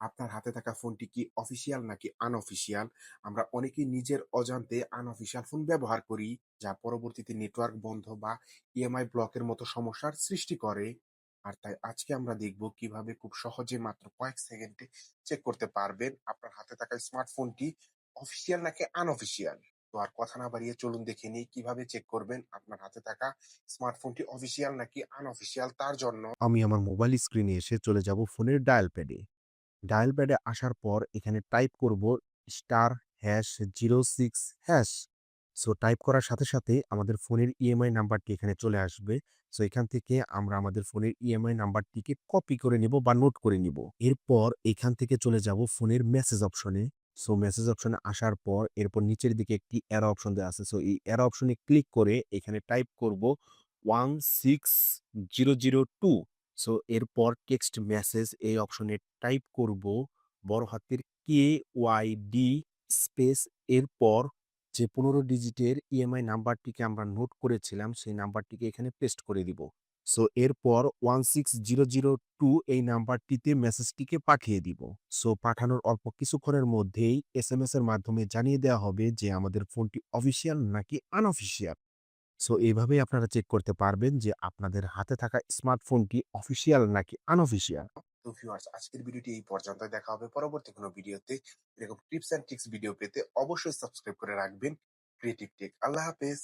আপনার হাতে থাকা ফোনটি কি অফিসিয়াল নাকি আনঅফিসিয়াল? আমরা অনেকেই নিজের অজান্তে আনঅফিসিয়াল ফোন ব্যবহার করি, যা পরবর্তীতে নেটওয়ার্ক বন্ধ বা ইএমআই ব্লকের মতো সমস্যার সৃষ্টি করে। আর তাই আজকে আমরা দেখব কিভাবে খুব সহজে মাত্র কয়েক সেকেন্ডে চেক করতে পারবেন আপনার হাতে থাকা স্মার্টফোনটি অফিসিয়াল নাকি আনঅফিসিয়াল। তো আর কথা না বাড়িয়ে চলুন দেখে নিই কিভাবে চেক করবেন আপনার হাতে থাকা স্মার্টফোনটি অফিসিয়াল নাকি আনঅফিসিয়াল। তার জন্য আমি আমার মোবাইল স্ক্রিনে এসে চলে যাব ফোনের ডায়াল প্যাডে। ডায়াল প্যাডে আসার পর এখানে টাইপ করব *06#। সো টাইপ করার সাথে, সাথে আমাদের ফোনের ইএমআই নাম্বারটি এখানে চলে আসবে। সো এখান থেকে আমরা আমাদের ফোনের ইএমআই নাম্বারটিকে কপি করে নিব বা নোট করে নিব। এরপর এখান থেকে চলে যাব ফোনের মেসেজ অপশনে। সো মেসেজ অপশনে আসার পর এরপর নিচের দিকে একটি অ্যারো অপশন দেওয়া আছে। সো এই অ্যারো অপশনে ক্লিক করে এখানে টাইপ করব 16002। সো এরপর টেক্সট মেসেজ এই অপশনে টাইপ করব বড় হাতের KYD স্পেস এরপর যে 15 ডিজিটের ইএমআই নাম্বারটিকে আমরা নোট করেছিলাম সেই নাম্বারটিকে এখানে পেস্ট করে দিব। সো এরপর 16002 এই নাম্বারটিতে মেসেজটিকে পাঠিয়ে দিব। সো পাঠানোর অল্প কিছুক্ষণের মধ্যেই এসএমএস এর মাধ্যমে জানিয়ে দেওয়া হবে যে আমাদের ফোনটি অফিসিয়াল নাকি আনঅফিসিয়াল। সো এভাবেই আপনারা চেক করতে পারবেন যে আপনাদের হাতে থাকা স্মার্টফোনটি অফিসিয়াল নাকি আনঅফিসিয়াল। তো ভিউয়ার্স, আজকের ভিডিওটি এই পর্যন্ত। দেখা হবে পরবর্তী কোনো ভিডিওতে। এরকম টিপস অ্যান্ড ট্রিক্স ভিডিও পেতে অবশ্যই সাবস্ক্রাইব করে রাখবেন ক্রিয়েটিভ টেক। আল্লাহ হাফেজ।